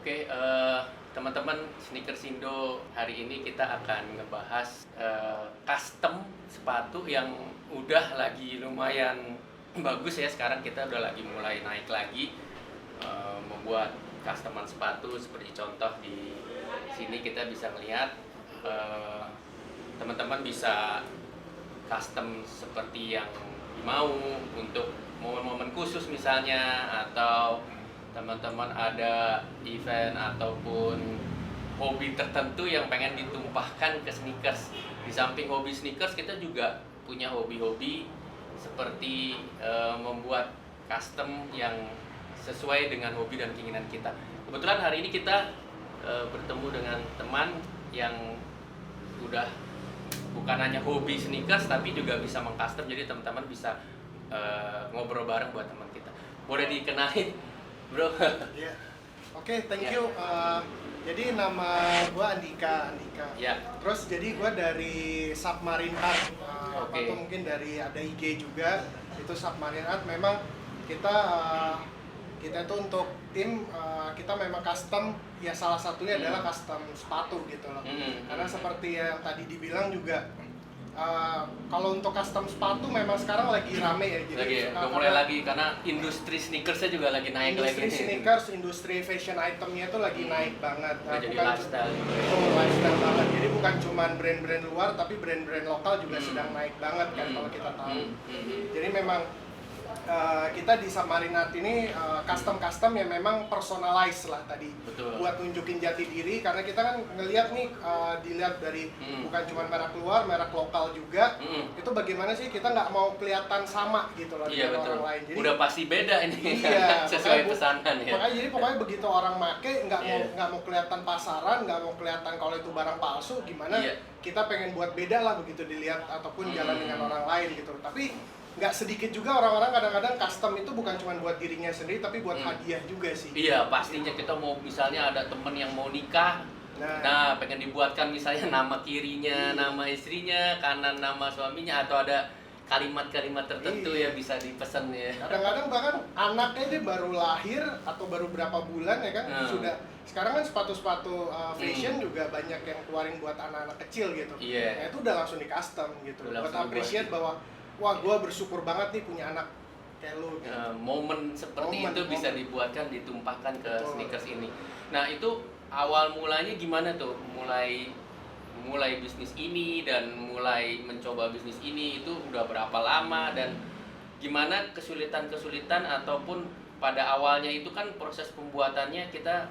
Oke, teman-teman Sneakers Indo, hari ini kita akan ngebahas custom sepatu yang udah lagi lumayan bagus ya. Sekarang kita udah lagi mulai naik lagi membuat customan sepatu. Seperti contoh di sini kita bisa melihat teman-teman bisa custom seperti yang mau untuk momen-momen khusus misalnya, atau teman-teman ada event ataupun hobi tertentu yang pengen ditumpahkan ke sneakers. Di samping hobi sneakers, kita juga punya hobi-hobi seperti membuat custom yang sesuai dengan hobi dan keinginan kita. Kebetulan hari ini kita bertemu dengan teman yang udah bukan hanya hobi sneakers tapi juga bisa mengcustom, jadi teman-teman bisa ngobrol bareng buat teman kita. Boleh dikenalin, bro? Iya. Oke, thank you. Jadi nama gua Andika. Ya. Terus jadi gua dari Submarine Art. Oke. Atau mungkin dari ada IG juga. Itu Submarine Art. Memang kita tuh untuk tim kita memang custom, ya salah satunya adalah custom sepatu gitu loh. Karena seperti yang tadi dibilang juga, kalau untuk custom sepatu memang sekarang lagi rame ya. Jadi udah mulai lagi karena industri sneakersnya juga lagi naik lagi. Industri sneakers, industri fashion itemnya itu lagi naik banget. Udah jadi lifestyle. Itu lifestyle banget. Jadi bukan cuma brand-brand luar, tapi brand-brand lokal juga sedang naik banget kan kalau kita tahu. Jadi memang kita di Submarine Art ini custom yang memang personalize lah tadi. Betul. Buat nunjukin jati diri, karena kita kan ngelihat nih, dilihat dari bukan cuma merek luar, merek lokal juga. Itu bagaimana sih kita nggak mau kelihatan sama gitu loh dengan orang lain. Jadi udah pasti beda ini. iya, Sesuai pesanan ya. Makanya jadi pokoknya begitu orang make nggak mau kelihatan pasaran, nggak mau kelihatan kalau itu barang palsu, gimana kita pengen buat beda lah begitu dilihat ataupun jalan dengan orang lain gitu. Tapi nggak sedikit juga orang-orang kadang-kadang custom itu bukan cuma buat dirinya sendiri tapi buat hadiah juga sih. Iya, pastinya kita mau, misalnya ada temen yang mau nikah, nah pengen dibuatkan misalnya nama kirinya, nama istrinya, kanan nama suaminya, atau ada kalimat-kalimat tertentu ya bisa dipesan ya. Kadang-kadang bahkan anaknya dia baru lahir atau baru berapa bulan ya kan, sudah sekarang kan sepatu-sepatu fashion juga banyak yang keluarin buat anak-anak kecil gitu. Nah, itu udah langsung di custom gitu. Buat appreciate bahwa wah, gue bersyukur banget nih punya anak kayak lu gitu. Momen seperti itu bisa dibuatkan, ditumpahkan ke sneakers ini. Nah, itu awal mulanya gimana tuh? Mulai bisnis ini dan mulai mencoba bisnis ini itu udah berapa lama, dan gimana kesulitan-kesulitan ataupun pada awalnya itu kan proses pembuatannya kita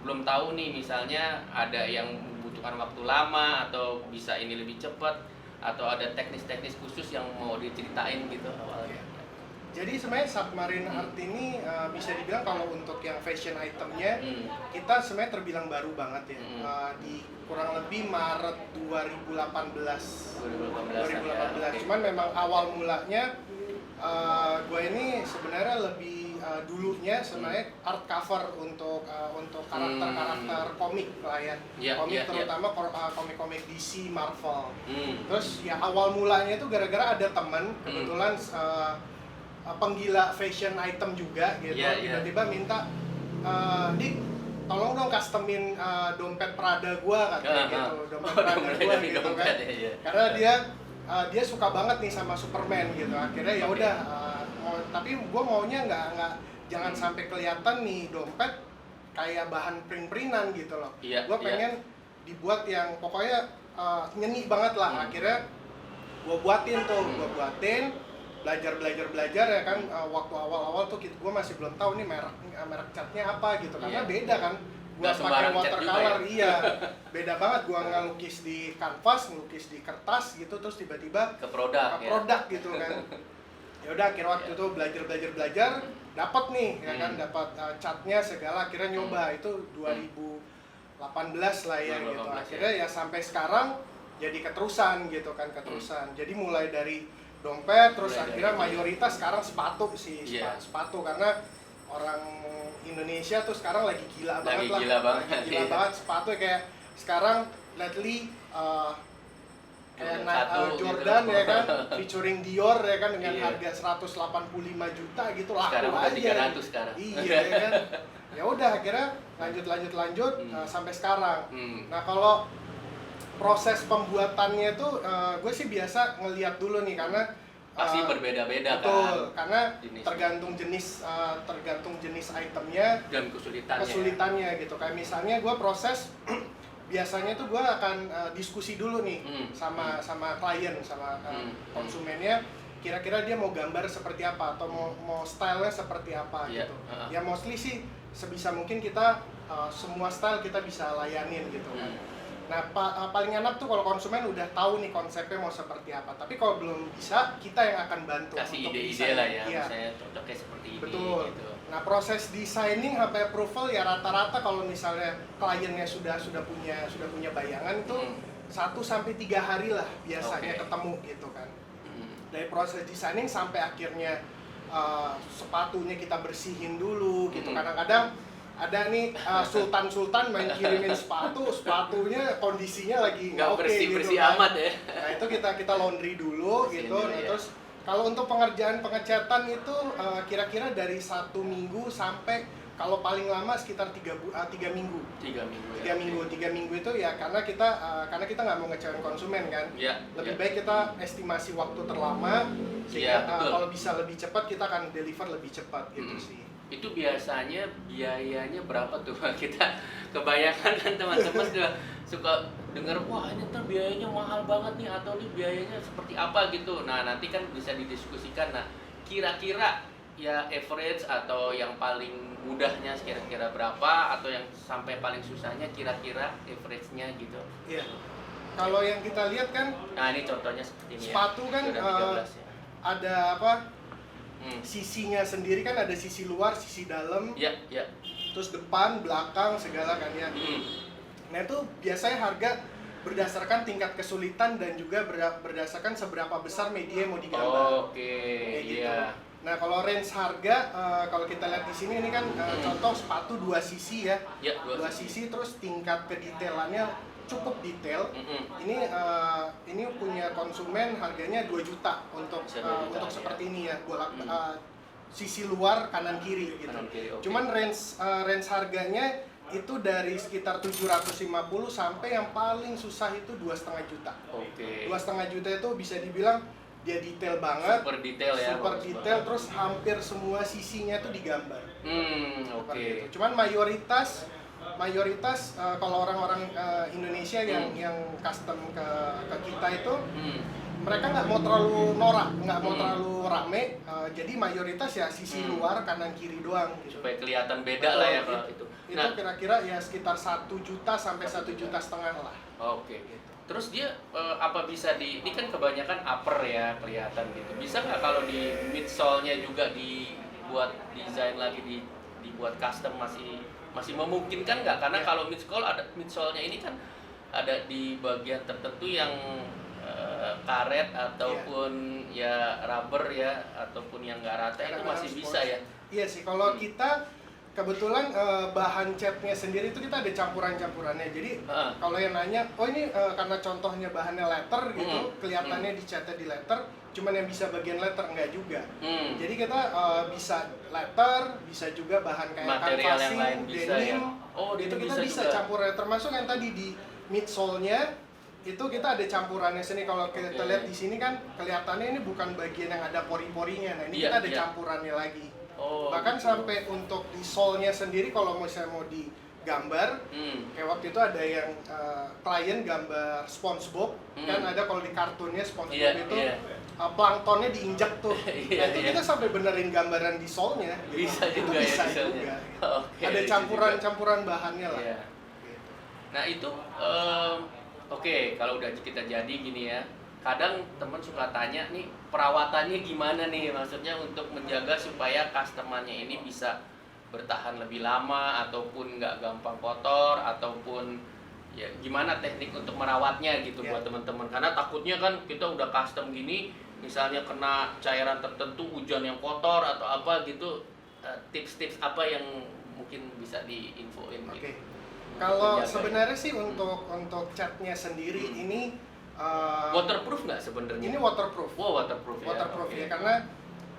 belum tahu nih, misalnya ada yang membutuhkan waktu lama atau bisa ini lebih cepat, atau ada teknis-teknis khusus yang mau diceritain gitu awalnya. Jadi sebenarnya Submarine Art ini bisa dibilang kalau untuk yang fashion itemnya kita sebenarnya terbilang baru banget ya. Di kurang lebih Maret 2018. Cuman memang awal mulanya gue ini sebenarnya lebih dulunya sebenarnya art cover untuk karakter-karakter komik lah ya. Komik terutama komik-komik DC, Marvel. Terus ya awal mulanya itu gara-gara ada teman kebetulan penggila fashion item juga gitu. Tiba-tiba minta, "Dik, tolong dong customin dompet Prada gua," katanya gitu. Dompet Prada gua gitu kan. Karena dia suka banget nih sama Superman gitu. Akhirnya ya udah, tapi gue maunya nggak jangan sampai kelihatan nih dompet kayak bahan print-printan gitu loh. Gue pengen dibuat yang pokoknya nyeni banget lah. Akhirnya gue buatin, belajar ya kan. Waktu awal-awal tuh gue masih belum tahu nih merek catnya apa gitu, karena beda kan. Gua pakai watercolor, beda banget. Gua ngelukis di kanvas, ngelukis di kertas gitu, terus tiba-tiba ke produk gitu kan. Ya udah, akhirnya waktu itu belajar, dapat nih ya kan, dapat catnya segala, akhirnya nyoba itu 2018 lah ya gitu. Akhirnya ya sampai sekarang jadi keterusan gitu kan, Jadi mulai dari dompet, terus akhirnya mayoritas sekarang sepatu sih, sepatu karena orang Indonesia tuh sekarang lagi gila banget sepatu. Kayak sekarang lately kayak satu Jordan gitu. ya kan, featuring Dior ya kan dengan Iya. harga 185 juta gitu, laku Sekarang udah aja. 300 sekarang. Iya ya kan. Ya udah akhirnya lanjut sampai sekarang. Nah, kalau proses pembuatannya itu gue sih biasa ngelihat dulu nih karena Pasti berbeda-beda betul, kan. karena Jenisnya. tergantung jenis itemnya Dan kesulitannya gitu. Kayak misalnya gue proses biasanya tuh gue akan diskusi dulu nih sama klien, sama konsumennya, kira-kira dia mau gambar seperti apa atau mau stylenya seperti apa Iya, gitu. Ya mostly sih sebisa mungkin kita semua style kita bisa layanin gitu kan. Nah, paling enak tuh kalau konsumen udah tahu nih konsepnya mau seperti apa. Tapi kalau belum bisa, kita yang akan bantu Kasih untuk ide-ide desain. lah ya, Iya. misalnya cocok kayak seperti ini Betul. gitu. Nah, proses designing sampai approval ya rata-rata kalau misalnya kliennya sudah punya bayangan itu 1 sampai 3 hari lah biasanya ketemu gitu kan. Dari proses designing sampai akhirnya sepatunya kita bersihin dulu gitu. Kadang-kadang ada nih sultan main kirimin sepatunya kondisinya lagi nggak oke bersih-bersih gitu kan. amat ya. Nah, itu kita laundry dulu Bersihin gitu. dulu, Nah, ya. terus kalau untuk pengerjaan pengecatan itu kira-kira dari 1 minggu sampai kalau paling lama sekitar 3 minggu. 3 minggu ya. 3 minggu itu ya karena kita nggak mau ngecewain konsumen kan. Iya. Lebih baik kita estimasi waktu terlama Iya, sehingga betul. kalau bisa lebih cepat kita akan deliver lebih cepat gitu sih. Itu biasanya biayanya berapa tuh? Kita kebayangkan kan teman-teman juga suka dengar, wah ini ntar biayanya mahal banget nih, atau nih biayanya seperti apa gitu. Nah, nanti kan bisa didiskusikan. Nah, kira-kira ya average atau yang paling mudahnya kira-kira berapa, atau yang sampai paling susahnya kira-kira average-nya gitu. Iya. Kalau yang kita lihat kan Nah, ini contohnya seperti ini sepatu ya. kan Sudah 13 ya. ada apa? Sisinya sendiri kan ada sisi luar, sisi dalam, Iya, iya. terus depan, belakang, segala kan ya. Nah, itu biasanya harga berdasarkan tingkat kesulitan dan juga berdasarkan seberapa besar media yang mau digambar. Oke, Kayak gitu. iya. Nah, kalau range harga kalau kita lihat di sini ini kan contoh sepatu 2 sisi ya. Ya, 2 sisi terus tingkat kedetailannya cukup detail. Ini punya konsumen harganya 2 juta untuk Bisa 2 juta, untuk ya. seperti ini ya. Sisi luar kanan kiri gitu. Kanan kiri, oke. Cuman range harganya itu dari sekitar 750 sampai yang paling susah itu 2,5 juta. Oke. 2,5 juta itu bisa dibilang dia detail banget. Super detail ya. Super bagus detail banget. terus hampir semua sisinya tuh digambar. Oke. Seperti itu. Cuman mayoritas kalau orang-orang Indonesia yang custom ke kita itu mereka nggak mau terlalu norak, nggak mau terlalu rame, jadi mayoritas ya sisi luar kanan kiri doang gitu. Supaya kelihatan beda lah ya kalau itu. Itu kira-kira ya sekitar 1 juta sampai 1,5 juta lah. Oke. Terus dia apa bisa ini kan kebanyakan upper ya kelihatan gitu. Bisa nggak kalau di midsole-nya juga dibuat desain lagi, dibuat custom, masih memungkinkan nggak? Karena kalau midsole-nya ini kan ada di bagian tertentu yang karet ataupun ya rubber ya, ataupun yang nggak rata itu masih bisa ya. Iya sih, kalau kita kebetulan bahan catnya sendiri itu kita ada campurannya. Jadi kalau yang nanya, oh ini karena contohnya bahannya letter gitu, kelihatannya dicatnya di letter, cuman yang bisa bagian letter enggak juga. Jadi kita bisa letter, bisa juga bahan kayak material yang canvassing, lain bisa denim, ya. Oh, itu denim kita bisa juga. campurannya. Termasuk yang tadi di midsole-nya itu kita ada campurannya sini. Kalau kita lihat di sini kan kelihatannya ini bukan bagian yang ada pori-porinya. Nah, ini kita ada campurannya lagi. Bahkan gitu. sampai untuk di sole-nya sendiri kalau misalnya mau digambar, kayak waktu itu ada yang klien gambar SpongeBob, kan ada kalau di kartunnya SpongeBob itu planktonnya diinjak tuh. Nah, itu kita sampai benerin gambaran di sole-nya. Bisa Itu juga bisa ya juga. Oke, Ada bisa juga. campuran bahannya lah. Iya. Nah itu oke, kalau udah kita jadi gini ya, kadang teman suka tanya nih perawatannya gimana nih, maksudnya untuk menjaga supaya customer-nya ini bisa bertahan lebih lama ataupun nggak gampang kotor, ataupun ya gimana teknik untuk merawatnya gitu buat teman-teman, karena takutnya kan kita udah custom gini misalnya kena cairan tertentu, hujan yang kotor atau apa gitu, tips-tips apa yang mungkin bisa diinfoin gitu. Kalau sebenarnya sih untuk catnya sendiri ini Waterproof nggak sebenarnya? Ini waterproof. Wow, waterproof ya. Waterproof Oke. ya, karena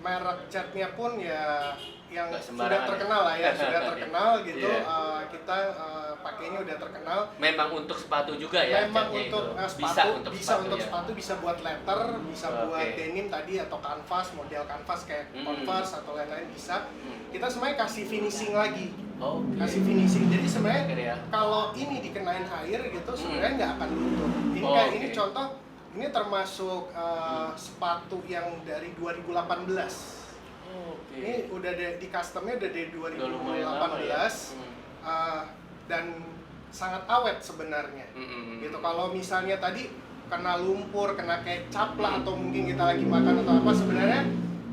merek catnya pun ya yang Nggak sudah sembarangan terkenal lah ya, sudah terkenal gitu. Iya. Kita pakainya udah terkenal. Memang untuk sepatu juga ya? Memang catnya untuk itu? sepatu, bisa sepatu untuk ya? sepatu, bisa buat leather, bisa Oke. buat denim tadi atau canvas, model canvas kayak Converse atau lain-lain bisa. Kita sebenarnya kasih finishing lagi, Oke. kasih finishing. Jadi Oke sebenarnya ya. kalau ini dikenain air gitu sebenarnya nggak akan luntur. Ini Oh, kayak oke. ini contoh, ini termasuk sepatu yang dari 2018. Oke. Ini udah di customnya udah dari Udah lumayan lama 2018 ya. dan sangat awet sebenarnya. Gitu. Kalau misalnya tadi kena lumpur, kena kecap lah atau mungkin kita lagi makan atau apa, sebenarnya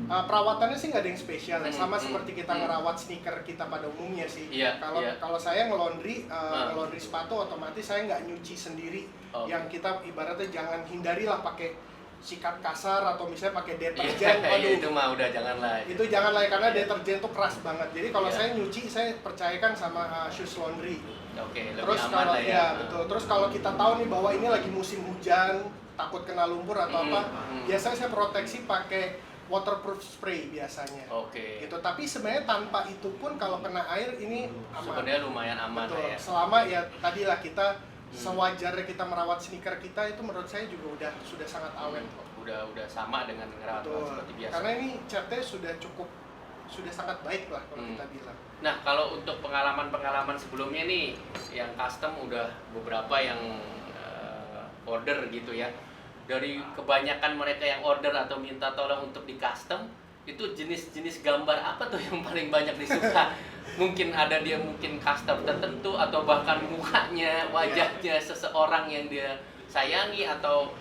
perawatannya sih nggak ada yang spesial ya. Sama seperti kita ngerawat sneaker kita pada umumnya sih. Iya, Kalau iya. kalau saya ngelondri ngelondri sepatu, otomatis saya nggak nyuci sendiri. Oke. Yang kita ibaratnya jangan hindarilah pakai sikat kasar atau misalnya pakai Iya, deterjen. iya, itu mah udah janganlah. Itu janganlah ya, karena deterjen tuh keras banget. Jadi kalau Iya. saya nyuci, saya percayakan sama Shoes Laundry. Oke, lebih Terus aman kalau lah ya. ya betul. Terus kalau kita tahu nih bahwa ini lagi musim hujan, takut kena lumpur atau apa, biasanya saya proteksi pakai waterproof spray biasanya. Oke. Gitu. Tapi sebenarnya tanpa itu pun kalau kena air ini aman. Sebenarnya lumayan aman Betul. lah ya. Selama ya tadilah kita sewajarnya kita merawat sneaker kita, itu menurut saya juga sudah sangat awet kok. Udah sama dengan ngerawat Betul. seperti biasa. Karena ini catnya sudah sangat baik lah kalau kita bilang. Nah, kalau untuk pengalaman-pengalaman sebelumnya nih, yang custom udah beberapa yang order gitu ya. Dari kebanyakan mereka yang order atau minta tolong untuk di custom, itu jenis-jenis gambar apa tuh yang paling banyak disuka? Mungkin ada dia mungkin custom tertentu atau bahkan mukanya, wajahnya seseorang yang dia sayangi atau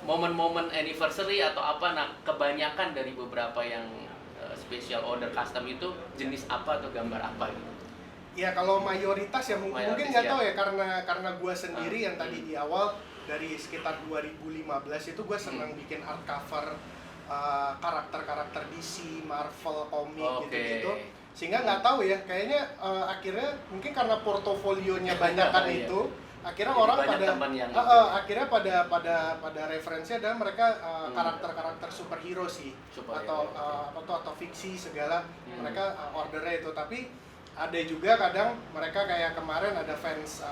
momen-momen anniversary atau apa. Nah, kebanyakan dari beberapa yang special order custom itu jenis apa atau gambar apa gitu? Ya kalau mayoritas ya mungkin Mayoritas nggak ya. tahu ya, karena gua sendiri yang tadi di awal dari sekitar 2015 itu gua senang bikin art cover karakter-karakter DC, Marvel, komik Oke. gitu-gitu. Sehingga nggak tahu ya, kayaknya akhirnya mungkin karena portofolionya banyakan Iya. itu, akhirnya Jadi orang banyak pada teman yang akhirnya pada referensi adalah mereka karakter-karakter superhero sih, Superhero, atau fiksi segala, mereka ordernya itu. Tapi ada juga kadang mereka kayak kemarin ada fans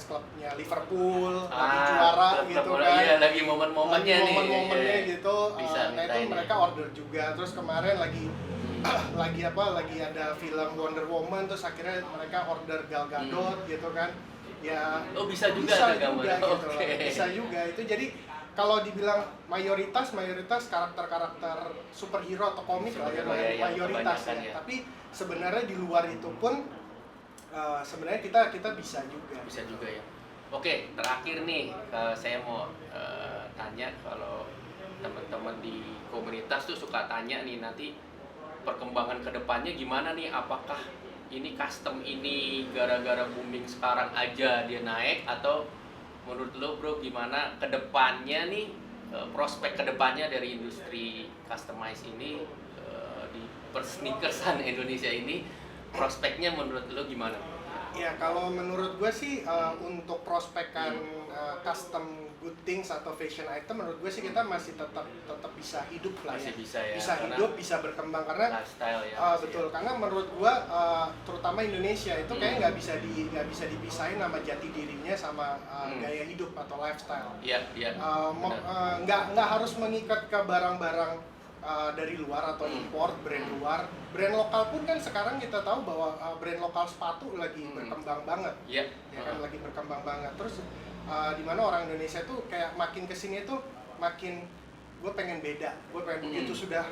klubnya Liverpool lagi juara gitu kan. Iya, lagi momen-momennya nih. Momen-momennya Iya. gitu. Bisa Nah itu mintain mereka ya. order juga. Terus kemarin lagi lagi ada film Wonder Woman, terus akhirnya mereka order Gal Gadot gitu kan. Ya Oh, bisa juga ada gambar. gitu. Oke. Bisa juga itu. Jadi kalau dibilang mayoritas karakter-karakter superhero atau komik lah ya, Superhero ya, yang mayoritas kebanyakan ya. ya. Tapi sebenarnya di luar itu pun sebenarnya kita bisa juga. Bisa juga ya. Oke, terakhir nih saya mau tanya, kalau teman-teman di komunitas tuh suka tanya nih, nanti perkembangan kedepannya gimana nih? Apakah ini custom ini gara-gara booming sekarang aja dia naik, atau menurut lo bro gimana kedepannya nih, prospek kedepannya dari industri customize ini di persneakersan Indonesia ini, prospeknya menurut lo gimana? Ya kalau menurut gue sih untuk prospekan custom good things atau fashion item, menurut gue sih kita masih tetap bisa hidup lah Masih ya. bisa ya, Bisa karena hidup, bisa berkembang karena lifestyle ya. betul. Karena menurut gue terutama Indonesia itu kayak nggak bisa dipisahin sama jati dirinya sama gaya hidup atau lifestyle. Iya, iya. Nggak harus mengikat ke barang-barang dari luar atau import brand luar. Brand lokal pun kan sekarang kita tahu bahwa brand lokal sepatu lagi berkembang banget. Iya. Ya kan lagi berkembang banget. Terus di mana orang Indonesia tuh kayak makin kesini tuh makin gue pengen beda. Gue pengen begitu sudah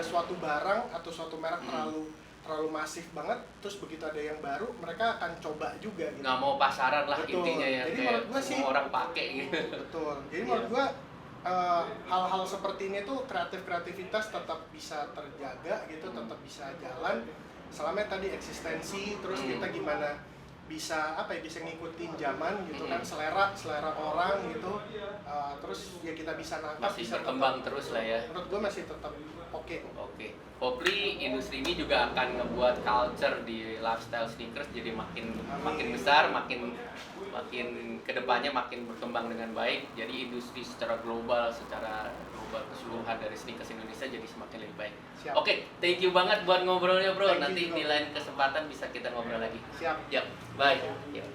suatu barang atau suatu merek terlalu masif banget, terus begitu ada yang baru mereka akan coba juga gitu. Nggak mau pasaran lah. Betul. Intinya ya, Jadi kayak menurut gua semua sih- orang pakai gitu. Betul. Jadi menurut gua hal-hal seperti ini tuh kreativitas tetap bisa terjaga gitu, tetap bisa jalan selama tadi eksistensi. Terus kita gimana bisa bisa ngikutin zaman gitu kan, selera orang gitu. Terus ya kita bisa nangkap, Masih bisa berkembang tetap- terus lah ya. Menurut gua masih tetap Oke. Oke. Hopefully industri ini juga akan ngebuat culture di lifestyle sneakers jadi makin besar, makin kedepannya makin berkembang dengan baik. Jadi industri secara global keseluruhan dari sneakers Indonesia jadi semakin lebih baik. Siap. Oke, thank you banget buat ngobrolnya bro. Thank you Nanti juga. di lain kesempatan bisa kita ngobrol lagi. Siap. Yap, bye. Yap.